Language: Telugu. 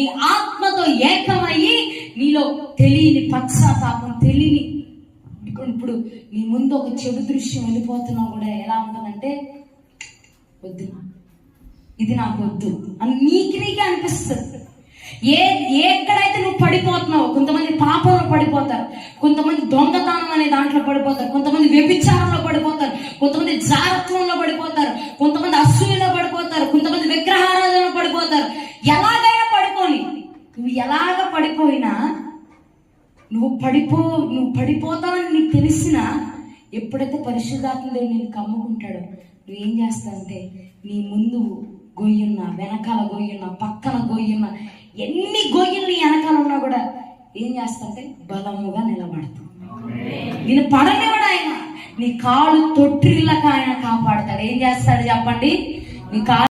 నీ ఆత్మతో ఏకమయ్యి నీలో తెలియని పశ్చాత్తాపం, తెలియని ఇప్పుడు నీ ముందు ఒక చెడు దృశ్యం వెళ్ళిపోతున్నా కూడా ఎలా ఉంటుందంటే, వద్దు, ఇది నాకు వద్దు అని నీకే అనిపిస్తుంది. ఎక్కడైతే నువ్వు పడిపోతున్నావు, కొంతమంది పాపంలో పడిపోతారు, కొంతమంది దొంగతనం అనే దాంట్లో పడిపోతారు, కొంతమంది వ్యభిచారంలో పడిపోతారు, కొంతమంది జారత్వంలో పడిపోతారు, కొంతమంది అసూయలో పడిపోతారు, కొంతమంది విగ్రహారాధనలో పడిపోతారు. ఎలాగైనా పడిపోని, నువ్వు ఎలాగ పడిపోయినా నువ్వు పడిపోతావని నీకు తెలిసినా, ఎప్పుడైతే పరిశుద్ధాత్మ దేవుడు నేను కమ్ముకుంటాడో నువ్వేం చేస్తావంటే, నీ ముందు గొయ్యున్నా, వెనకాల గొయ్యున్నా, పక్కన గొయ్యున్నా, ఎన్ని గొయ్యలు నీ వెనకాల ఉన్నా కూడా ఏం చేస్తాంటే బలముగా నిలబడతావు. నేను పడనివాడు ఆయన, నీ కాళ్ళు తొట్టిల్లక ఆయన కాపాడతాడు. ఏం చేస్తాడు చెప్పండి? నీ కాళ్ళు